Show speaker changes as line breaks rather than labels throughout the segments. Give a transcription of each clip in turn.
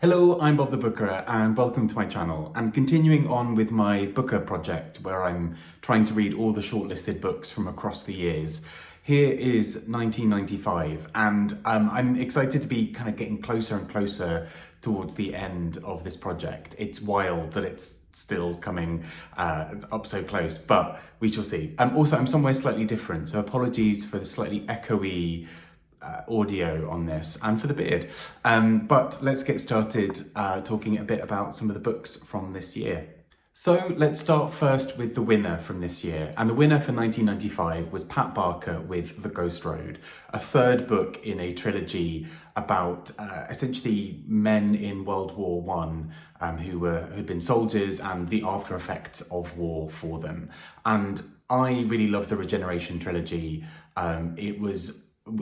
Hello, I'm Bob the Booker and welcome to my channel. I'm continuing on with my Booker project where I'm trying to read all the shortlisted books from across the years. Here is 1995 and I'm excited to be kind of getting closer and closer towards the end of this project. It's wild that it's still coming up so close, but we shall see. Also, I'm somewhere slightly different, so apologies for the slightly echoey audio on this and for the beard. But let's get started talking a bit about some of the books from this year. So let's start first with the winner from this year. And the winner for 1995 was Pat Barker with The Ghost Road, a third book in a trilogy about essentially men in World War I who'd been soldiers and the after effects of war for them. And I really love the Regeneration trilogy.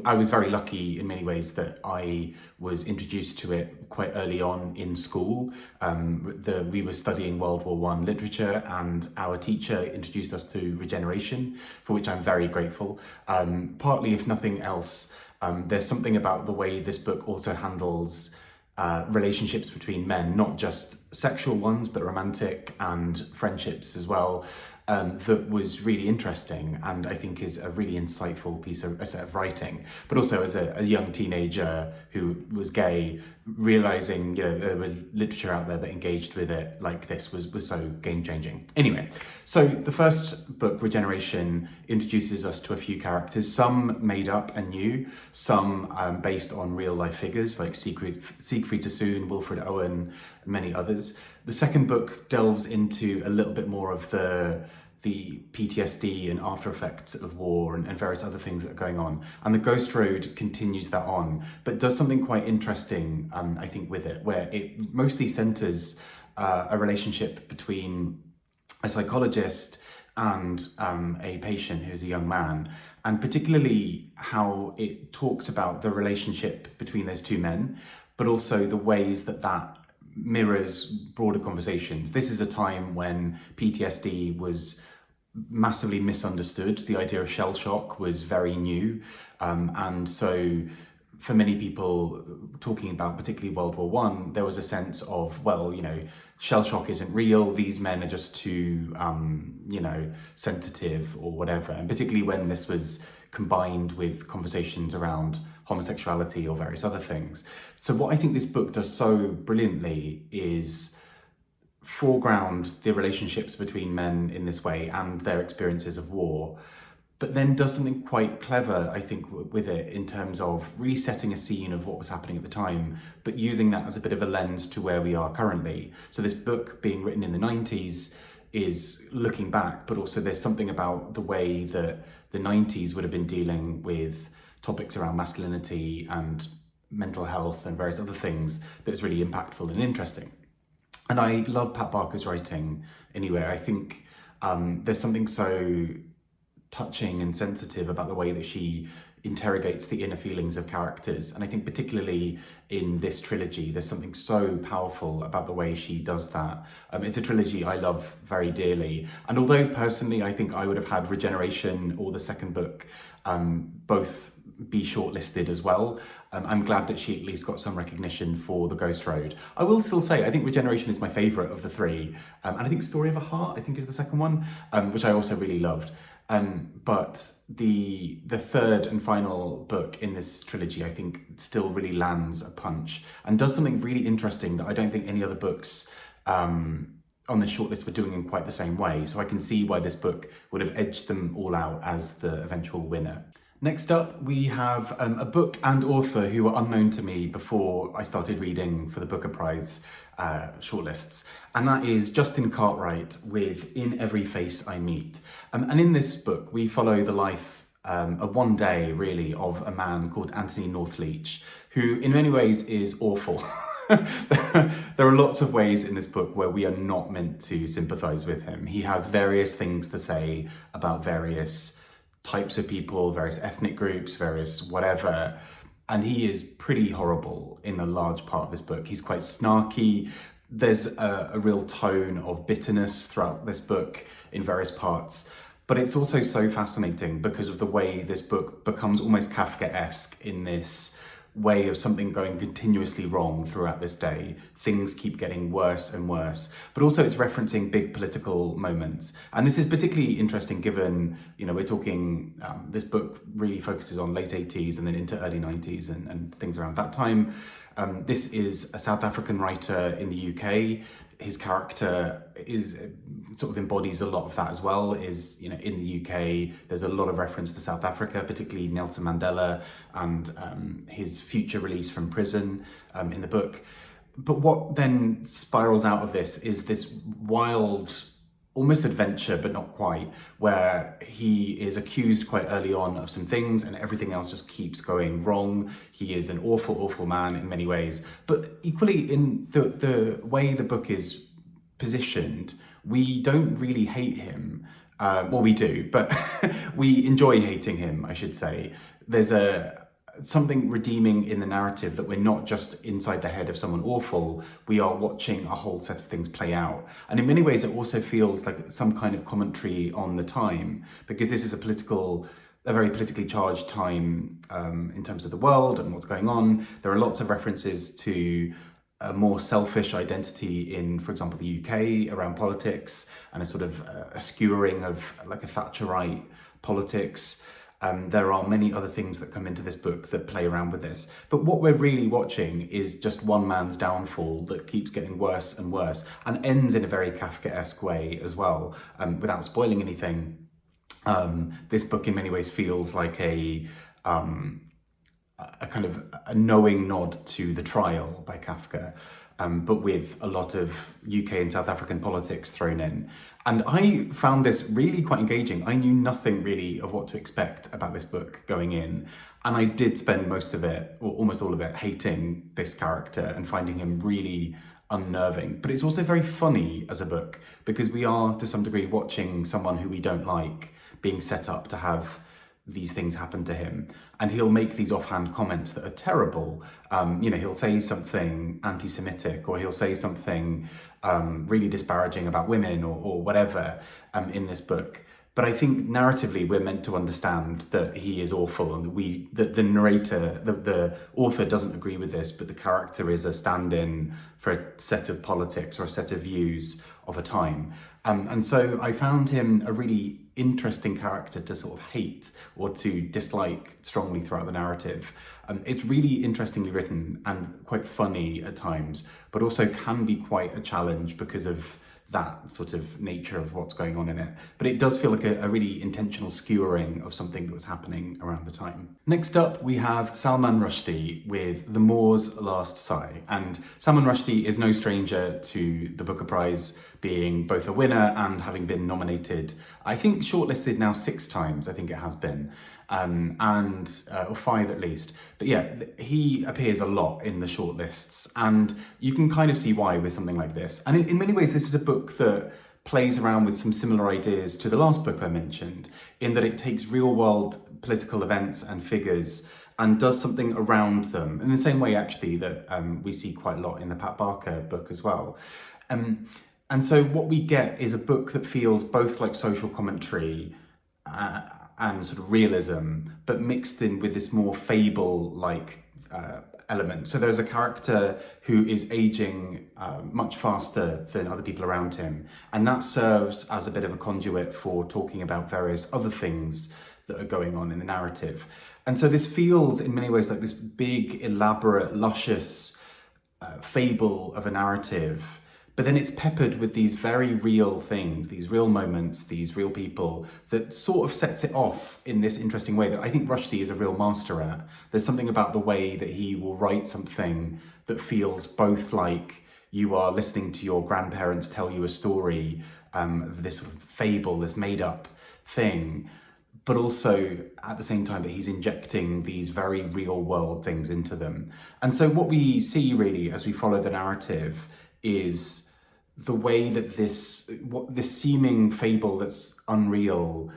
I was very lucky in many ways that I was introduced to it quite early on in school. We were studying World War I literature and our teacher introduced us to Regeneration, for which I'm very grateful. Partly, if nothing else, there's something about the way this book also handles relationships between men, not just sexual ones, but romantic and friendships as well. That was really interesting and I think is a really insightful a set of writing. But also as a young teenager who was gay, realising there was literature out there that engaged with it like this was so game-changing. Anyway, so the first book, Regeneration, introduces us to a few characters, some made up and new, some based on real-life figures like Siegfried Sassoon, Wilfred Owen, and many others. The second book delves into a little bit more of the PTSD and after effects of war and various other things that are going on. And The Ghost Road continues that on, but does something quite interesting, I think, with it, where it mostly centres a relationship between a psychologist and a patient who's a young man, and particularly how it talks about the relationship between those two men, but also the ways that mirrors broader conversations. This is a time when PTSD was massively misunderstood. The idea of shell shock was very new. And so for many people talking about particularly World War I, there was a sense of, well, shell shock isn't real. These men are just too, sensitive or whatever. And particularly when this was combined with conversations around homosexuality or various other things. So what I think this book does so brilliantly is foreground the relationships between men in this way and their experiences of war, but then does something quite clever, I think, with it in terms of really setting a scene of what was happening at the time, but using that as a bit of a lens to where we are currently. So this book being written in the 90s is looking back, but also there's something about the way that the 90s would have been dealing with topics around masculinity and mental health and various other things that's really impactful and interesting. And I love Pat Barker's writing anyway. I think there's something so touching and sensitive about the way that she interrogates the inner feelings of characters. And I think particularly in this trilogy, there's something so powerful about the way she does that. It's a trilogy I love very dearly. And although personally, I think I would have had Regeneration or the second book both be shortlisted as well, I'm glad that she at least got some recognition for The Ghost Road. I will still say, I think Regeneration is my favourite of the three. And I think Story of a Heart, I think, is the second one, which I also really loved. But the third and final book in this trilogy, I think, still really lands a punch and does something really interesting that I don't think any other books on this shortlist were doing in quite the same way. So I can see why this book would have edged them all out as the eventual winner. Next up, we have a book and author who were unknown to me before I started reading for the Booker Prize shortlists, and that is Justin Cartwright with In Every Face I Meet. And in this book, we follow the life of one day, really, of a man called Anthony Northleach, who in many ways is awful. There are lots of ways in this book where we are not meant to sympathise with him. He has various things to say about various types of people, various ethnic groups, various whatever, and he is pretty horrible in a large part of this book. He's quite snarky. There's a real tone of bitterness throughout this book in various parts, but it's also so fascinating because of the way this book becomes almost Kafkaesque in this way of something going continuously wrong throughout this day. Things keep getting worse and worse, but also it's referencing big political moments. And this is particularly interesting given, we're talking, this book really focuses on late 80s and then into early 90s and things around that time. This is a South African writer in the UK. His character sort of embodies a lot of that as well, in the UK, there's a lot of reference to South Africa, particularly Nelson Mandela and his future release from prison in the book. But what then spirals out of this is this wild, almost adventure, but not quite, where he is accused quite early on of some things and everything else just keeps going wrong. He is an awful, awful man in many ways. But equally, in the way the book is positioned, we don't really hate him. Well, we do, but we enjoy hating him, I should say. There's something redeeming in the narrative that we're not just inside the head of someone awful, we are watching a whole set of things play out. And in many ways it also feels like some kind of commentary on the time, because this is a very politically charged time in terms of the world and what's going on. There are lots of references to a more selfish identity in, for example, the UK around politics, and a sort of a skewering of like a Thatcherite politics. There are many other things that come into this book that play around with this. But what we're really watching is just one man's downfall that keeps getting worse and worse and ends in a very Kafkaesque way as well. Without spoiling anything, this book in many ways feels like a kind of a knowing nod to The Trial by Kafka, but with a lot of UK and South African politics thrown in. And I found this really quite engaging. I knew nothing really of what to expect about this book going in. And I did spend most of it, or almost all of it, hating this character and finding him really unnerving. But it's also very funny as a book, because we are, to some degree, watching someone who we don't like being set up to have these things happen to him, and he'll make these offhand comments that are terrible. He'll say something anti-Semitic, or he'll say something really disparaging about women, or whatever in this book. But I think narratively we're meant to understand that he is awful, and that the narrator, the author doesn't agree with this, but the character is a stand-in for a set of politics or a set of views of a time. And so I found him a really interesting character to sort of hate or to dislike strongly throughout the narrative. It's really interestingly written and quite funny at times, but also can be quite a challenge because of that sort of nature of what's going on in it. But it does feel like a really intentional skewering of something that was happening around the time. Next up, we have Salman Rushdie with The Moor's Last Sigh. And Salman Rushdie is no stranger to the Booker Prize being both a winner and having been nominated, I think shortlisted now 6 times, I think it has been, or 5 at least. But yeah, he appears a lot in the shortlists, and you can kind of see why with something like this. And in many ways, this is a book that plays around with some similar ideas to the last book I mentioned, in that it takes real world political events and figures and does something around them, in the same way actually that we see quite a lot in the Pat Barker book as well. And so what we get is a book that feels both like social commentary and sort of realism, but mixed in with this more fable-like element. So there's a character who is aging much faster than other people around him, and that serves as a bit of a conduit for talking about various other things that are going on in the narrative. And so this feels in many ways like this big, elaborate, luscious fable of a narrative, but then it's peppered with these very real things, these real moments, these real people, that sort of sets it off in this interesting way that I think Rushdie is a real master at. There's something about the way that he will write something that feels both like you are listening to your grandparents tell you a story, this sort of fable, this made up thing, but also at the same time that he's injecting these very real world things into them. And so what we see really as we follow the narrative is the way that this seeming fable that's unreal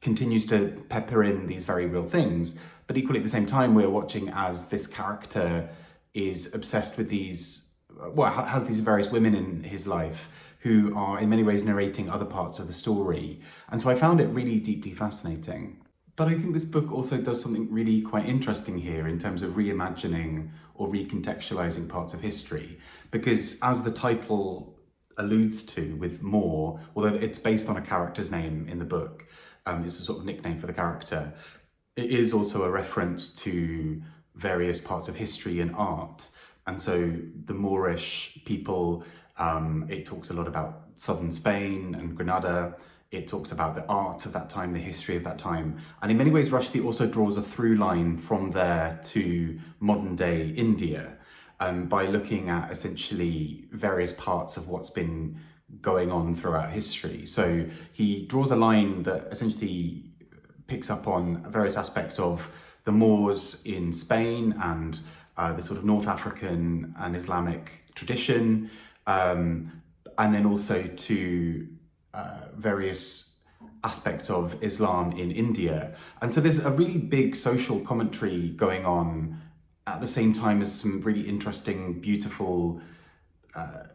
continues to pepper in these very real things, but equally at the same time we're watching as this character is obsessed with has these various women in his life who are in many ways narrating other parts of the story. And so I found it really deeply fascinating. But I think this book also does something really quite interesting here in terms of reimagining or recontextualizing parts of history. Because as the title alludes to with Moor, although it's based on a character's name in the book, it's a sort of nickname for the character, it is also a reference to various parts of history and art. And so the Moorish people, it talks a lot about southern Spain and Granada. It talks about the art of that time, the history of that time. And in many ways, Rushdie also draws a through line from there to modern day India, by looking at essentially various parts of what's been going on throughout history. So he draws a line that essentially picks up on various aspects of the Moors in Spain and the sort of North African and Islamic tradition, and then also to various aspects of Islam in India. And so there's a really big social commentary going on at the same time as some really interesting, beautiful,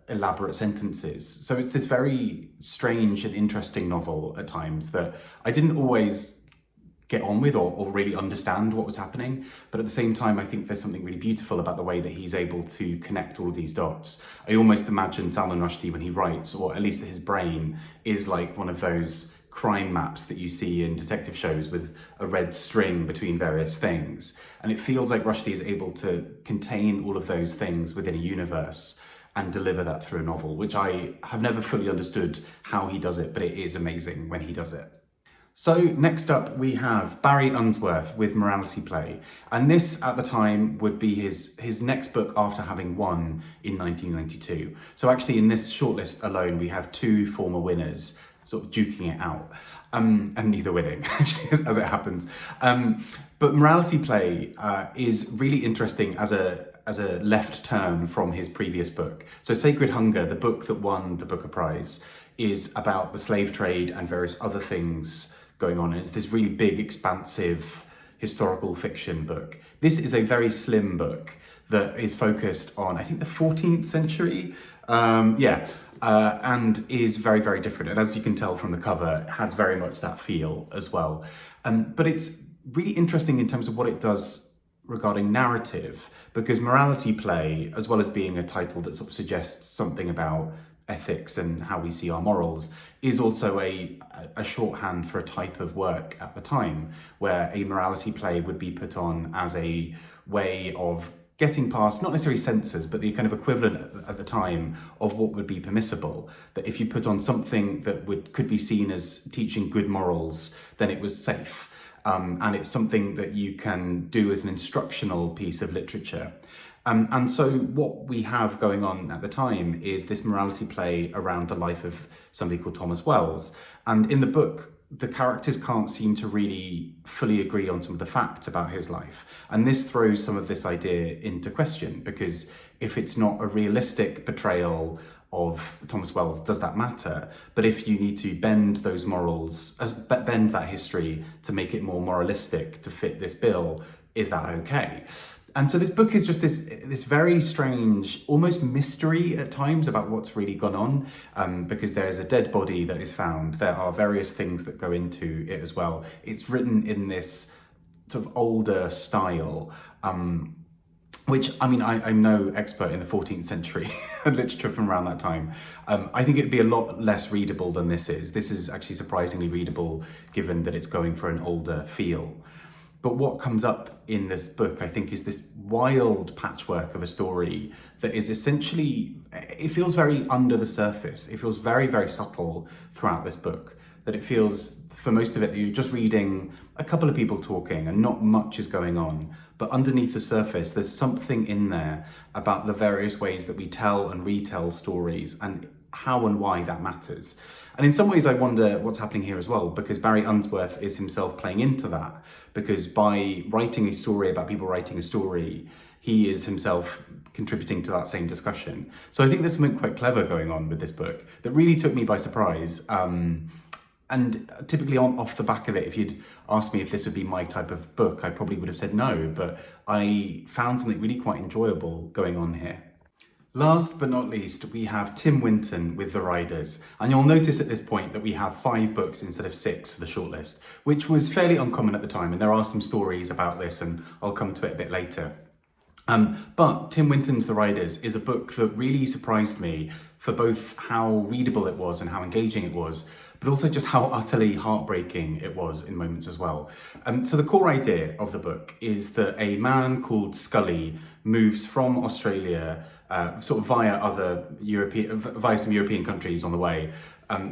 elaborate sentences. So it's this very strange and interesting novel at times that I didn't always get on with or really understand what was happening. But at the same time, I think there's something really beautiful about the way that he's able to connect all of these dots. I almost imagine Salman Rushdie when he writes, or at least his brain is like one of those crime maps that you see in detective shows with a red string between various things. And it feels like Rushdie is able to contain all of those things within a universe and deliver that through a novel, which I have never fully understood how he does it, but it is amazing when he does it. So next up we have Barry Unsworth with Morality Play, and this at the time would be his next book after having won in 1992. So actually in this shortlist alone we have two former winners sort of duking it out, and neither winning actually, as it happens. But Morality Play is really interesting as a left turn from his previous book. So Sacred Hunger, the book that won the Booker Prize, is about the slave trade and various other things going on. And it's this really big, expansive historical fiction book. This is a very slim book that is focused on, I think, the 14th century. And is very, very different. And as you can tell from the cover, it has very much that feel as well. But it's really interesting in terms of what it does regarding narrative, because Morality Play, as well as being a title that sort of suggests something about ethics and how we see our morals, is also a shorthand for a type of work at the time, where a morality play would be put on as a way of getting past, not necessarily censors, but the kind of equivalent at the time of what would be permissible. That if you put on something that could be seen as teaching good morals, then it was safe. And it's something that you can do as an instructional piece of literature. And so what we have going on at the time is this morality play around the life of somebody called Thomas Wells. And in the book, the characters can't seem to really fully agree on some of the facts about his life. And this throws some of this idea into question, because if it's not a realistic portrayal of Thomas Wells, does that matter? But if you need to bend those morals, bend that history to make it more moralistic to fit this bill, is that okay? And so this book is just this very strange, almost mystery at times about what's really gone on, because there is a dead body that is found. There are various things that go into it as well. It's written in this sort of older style, which, I mean, I'm no expert in the 14th century literature from around that time. I think it'd be a lot less readable than this is. This is actually surprisingly readable, given that it's going for an older feel. But what comes up in this book, I think, is this wild patchwork of a story that is essentially, it feels very under the surface. It feels very, very subtle throughout this book. That it feels, for most of it, that you're just reading a couple of people talking and not much is going on. But underneath the surface, there's something in there about the various ways that we tell and retell stories and how and why that matters. And in some ways, I wonder what's happening here as well, because Barry Unsworth is himself playing into that. Because by writing a story about people writing a story, he is himself contributing to that same discussion. So I think there's something quite clever going on with this book that really took me by surprise. And typically off the back of it, if you'd asked me if this would be my type of book, I probably would have said no, but I found something really quite enjoyable going on here. Last but not least, we have Tim Winton with The Riders. And you'll notice at this point that we have 5 books instead of 6 for the shortlist, which was fairly uncommon at the time. And there are some stories about this, and I'll come to it a bit later. But Tim Winton's The Riders is a book that really surprised me for both how readable it was and how engaging it was, but also just how utterly heartbreaking it was in moments as well. So the core idea of the book is that a man called Scully moves from Australia, sort of via some European countries on the way,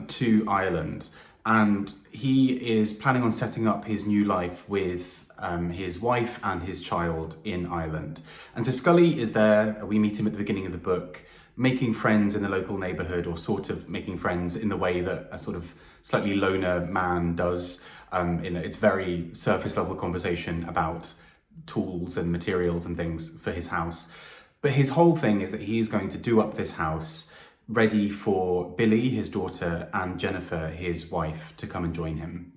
to Ireland. And he is planning on setting up his new life with his wife and his child in Ireland. And so Scully is there. We meet him at the beginning of the book, making friends in the local neighbourhood, or sort of making friends in the way that a sort of slightly loner man does. It's very surface level conversation about tools and materials and things for his house. But his whole thing is that he is going to do up this house ready for Billy, his daughter, and Jennifer, his wife, to come and join him.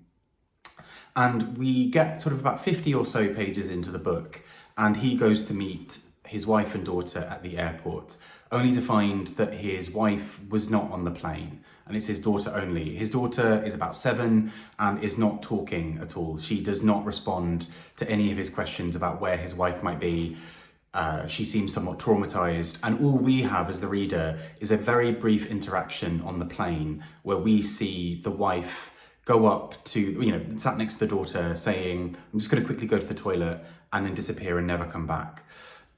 And we get sort of about 50 or so pages into the book, and he goes to meet his wife and daughter at the airport, only to find that his wife was not on the plane, and it's his daughter only. His daughter is about 7 and is not talking at all. She does not respond to any of his questions about where his wife might be. She seems somewhat traumatized, and all we have as the reader is a very brief interaction on the plane where we see the wife go up to, sat next to the daughter saying, I'm just going to quickly go to the toilet, and then disappear and never come back.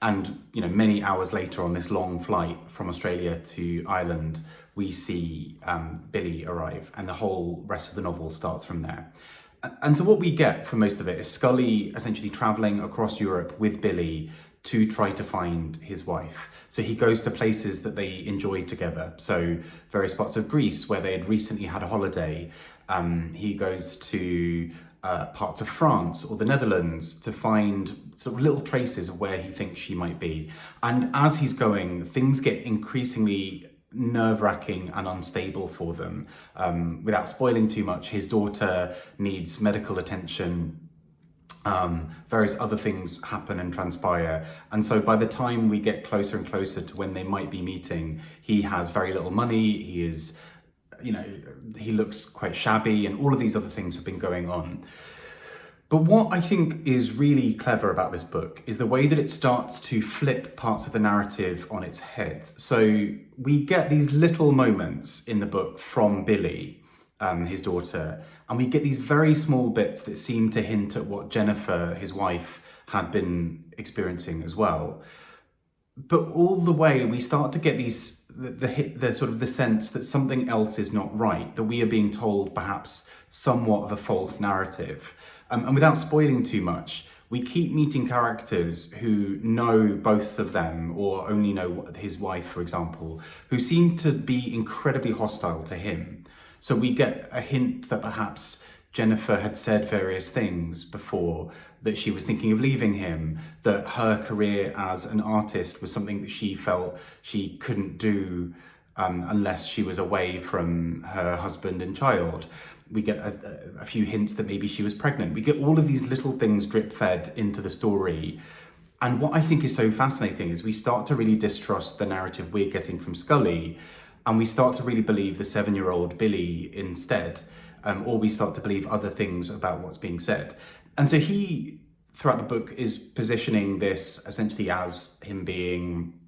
And, many hours later on this long flight from Australia to Ireland, we see Billy arrive, and the whole rest of the novel starts from there. And so what we get for most of it is Scully essentially traveling across Europe with Billy to try to find his wife. So he goes to places that they enjoy together. So various parts of Greece where they had recently had a holiday. He goes to parts of France or the Netherlands to find sort of little traces of where he thinks she might be. And as he's going, things get increasingly nerve-wracking and unstable for them. Without spoiling too much, his daughter needs medical attention. Various other things happen and transpire, and so by the time we get closer and closer to when they might be meeting, he has very little money. He is, he looks quite shabby, and all of these other things have been going on. But what I think is really clever about this book is the way that it starts to flip parts of the narrative on its head. So we get these little moments in the book from Billy, his daughter, and we get these very small bits that seem to hint at what Jennifer, his wife, had been experiencing as well. But all the way we start to get the sort of the sense that something else is not right, that we are being told perhaps somewhat of a false narrative. And without spoiling too much, we keep meeting characters who know both of them, or only know his wife, for example, who seem to be incredibly hostile to him. So we get a hint that perhaps Jennifer had said various things before, that she was thinking of leaving him, that her career as an artist was something that she felt she couldn't do unless she was away from her husband and child. We get a few hints that maybe she was pregnant. We get all of these little things drip-fed into the story. And what I think is so fascinating is we start to really distrust the narrative we're getting from Scully, and we start to really believe the 7-year-old Billy instead, or we start to believe other things about what's being said. And so he, throughout the book, is positioning this essentially as him being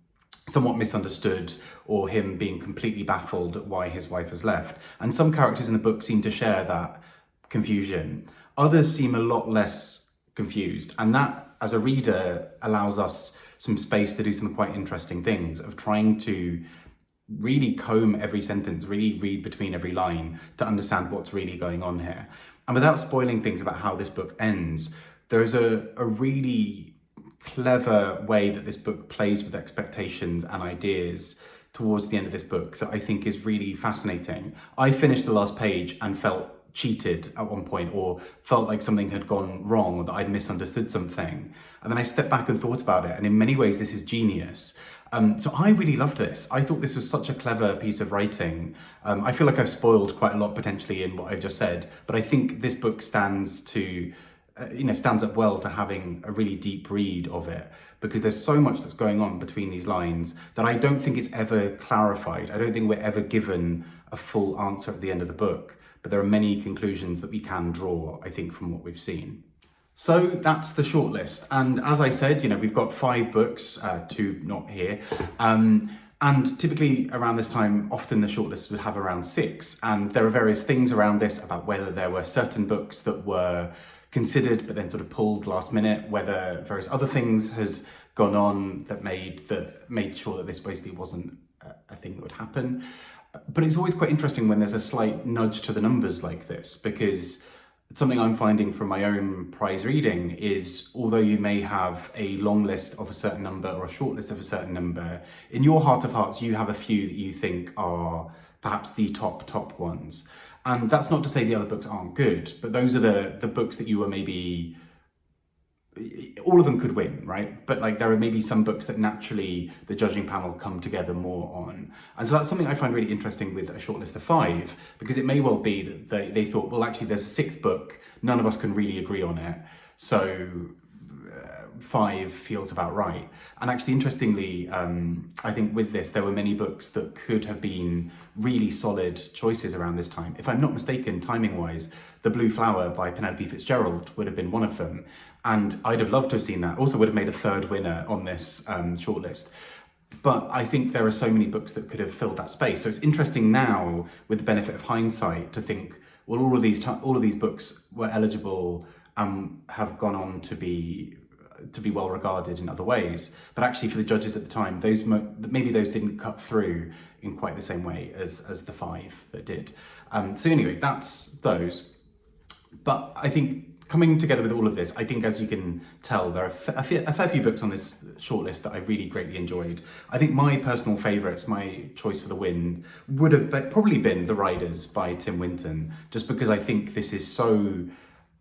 somewhat misunderstood, or him being completely baffled at why his wife has left. And some characters in the book seem to share that confusion. Others seem a lot less confused, and that, as a reader, allows us some space to do some quite interesting things of trying to really comb every sentence, really read between every line to understand what's really going on here. And without spoiling things about how this book ends, there's a really clever way that this book plays with expectations and ideas towards the end of this book that I think is really fascinating. I finished the last page and felt cheated at one point, or felt like something had gone wrong, or that I'd misunderstood something. And then I stepped back and thought about it, and in many ways this is genius. So I really loved this. I thought this was such a clever piece of writing. I feel like I've spoiled quite a lot potentially in what I've just said, but I think this book stands up well to having a really deep read of it. because there's so much that's going on between these lines that I don't think it's ever clarified. I don't think we're ever given a full answer at the end of the book, but there are many conclusions that we can draw, I think, from what we've seen. So that's the shortlist. And as I said, we've got 5 books, 2 not here. And typically around this time, often the shortlist would have around 6. And there are various things around this about whether there were certain books that were considered but then sort of pulled last minute, whether various other things had gone on that made sure that this basically wasn't a thing that would happen. But it's always quite interesting when there's a slight nudge to the numbers like this, because something I'm finding from my own prize reading is, although you may have a long list of a certain number or a short list of a certain number, in your heart of hearts, you have a few that you think are perhaps the top ones. And that's not to say the other books aren't good, but those are the books that you were maybe, all of them could win, right? But like there are maybe some books that naturally the judging panel come together more on. And so that's something I find really interesting with a shortlist of 5, because it may well be that they thought, well, actually there's a 6th book, none of us can really agree on it. So 5 feels about right. And actually, interestingly, I think with this, there were many books that could have been really solid choices around this time. If I'm not mistaken, timing-wise, The Blue Flower by Penelope Fitzgerald would have been one of them. And I'd have loved to have seen that. Also would have made a 3rd winner on this shortlist. But I think there are so many books that could have filled that space. So it's interesting now, with the benefit of hindsight, to think, well, all of these books were eligible and have gone on to be well regarded in other ways, but actually for the judges at the time, maybe those didn't cut through in quite the same way as the 5 that did. So anyway, that's those. But I think coming together with all of this, I think, as you can tell, there are a fair few books on this shortlist that I really greatly enjoyed. I think my personal favourites, my choice for the win, would have probably been The Riders by Tim Winton, just because I think this is so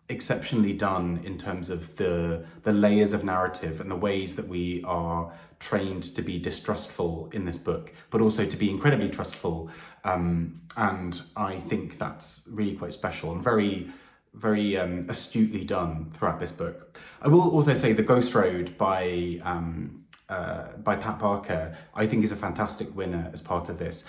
exceptionally done in terms of the layers of narrative and the ways that we are trained to be distrustful in this book, but also to be incredibly trustful. And I think that's really quite special and very astutely done throughout this book. I will also say The Ghost Road by Pat Barker, I think is a fantastic winner as part of this.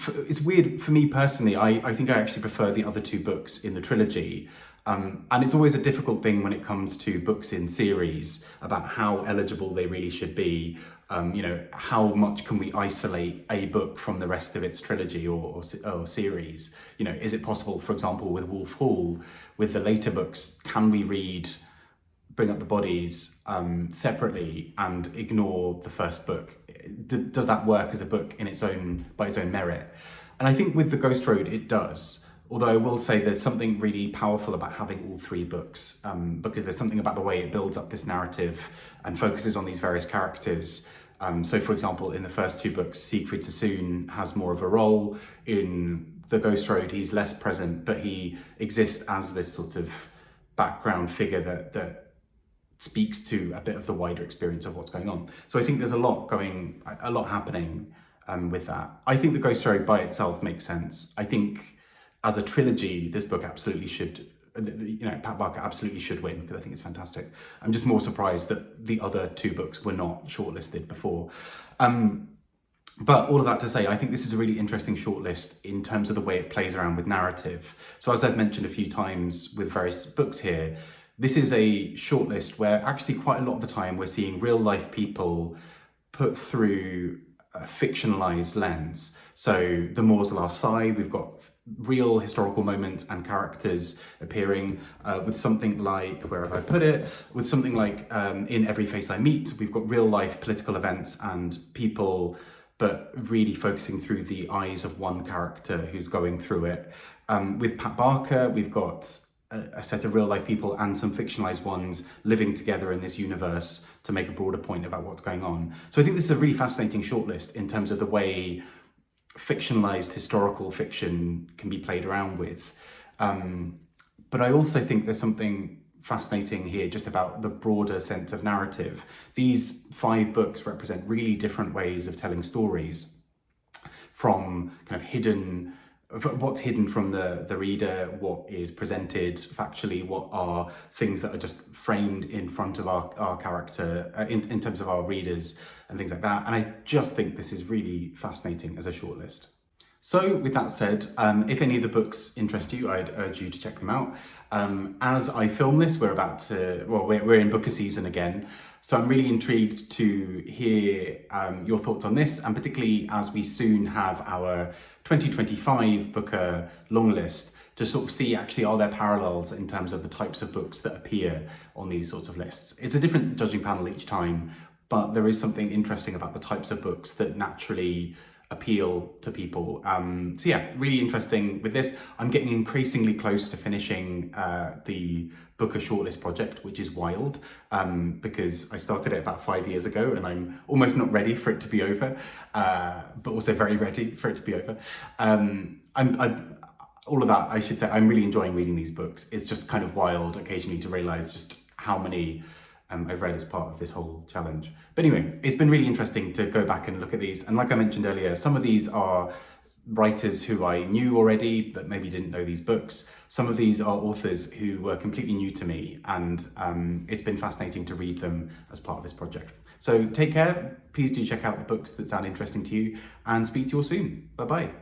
It's weird for me personally, I think I actually prefer the other 2 books in the trilogy. And it's always a difficult thing when it comes to books in series about how eligible they really should be. How much can we isolate a book from the rest of its trilogy or series? Is it possible, for example, with Wolf Hall, with the later books, can we read Bring Up the Bodies separately and ignore the first book? Does that work as a book by its own merit? And I think with The Ghost Road, it does. Although I will say there's something really powerful about having all 3 books, because there's something about the way it builds up this narrative and focuses on these various characters. So for example, in the first 2 books, Siegfried Sassoon has more of a role. In The Ghost Road, he's less present, but he exists as this sort of background figure that speaks to a bit of the wider experience of what's going on. So I think there's a lot happening with that. I think The Ghost Road by itself makes sense. I think as a trilogy, this book absolutely should, Pat Barker absolutely should win, because I think it's fantastic. I'm just more surprised that the other 2 books were not shortlisted before. But all of that to say, I think this is a really interesting shortlist in terms of the way it plays around with narrative. So as I've mentioned a few times with various books here, this is a shortlist where actually quite a lot of the time we're seeing real life people put through a fictionalized lens. So the Moor's last Sigh, we've got real historical moments and characters appearing with something like, where have I put it? With something like In Every Face I Meet, we've got real life political events and people, but really focusing through the eyes of one character who's going through it. With Pat Barker, we've got a set of real life people and some fictionalized ones living together in this universe to make a broader point about what's going on. So I think this is a really fascinating shortlist in terms of the way fictionalized historical fiction can be played around with. But I also think there's something fascinating here just about the broader sense of narrative. These 5 books represent really different ways of telling stories, from kind of hidden what's hidden from the reader, what is presented factually, what are things that are just framed in front of our character, in terms of our readers and things like that. And I just think this is really fascinating as a shortlist. So with that said, if any of the books interest you, I'd urge you to check them out. As I film this, we're in Booker season again. So I'm really intrigued to hear your thoughts on this, and particularly as we soon have our 2025 Booker longlist, to sort of see actually are there parallels in terms of the types of books that appear on these sorts of lists. It's a different judging panel each time, but there is something interesting about the types of books that naturally appeal to people. So yeah, really interesting with this. I'm getting increasingly close to finishing the Booker-shortlist project, which is wild, because I started it about 5 years ago and I'm almost not ready for it to be over, but also very ready for it to be over. All of that, I should say, I'm really enjoying reading these books. It's just kind of wild occasionally to realise just how many I've read as part of this whole challenge. But anyway, it's been really interesting to go back and look at these. And like I mentioned earlier, some of these are writers who I knew already, but maybe didn't know these books. Some of these are authors who were completely new to me, and it's been fascinating to read them as part of this project. So take care. Please do check out the books that sound interesting to you, and speak to you all soon. Bye-bye.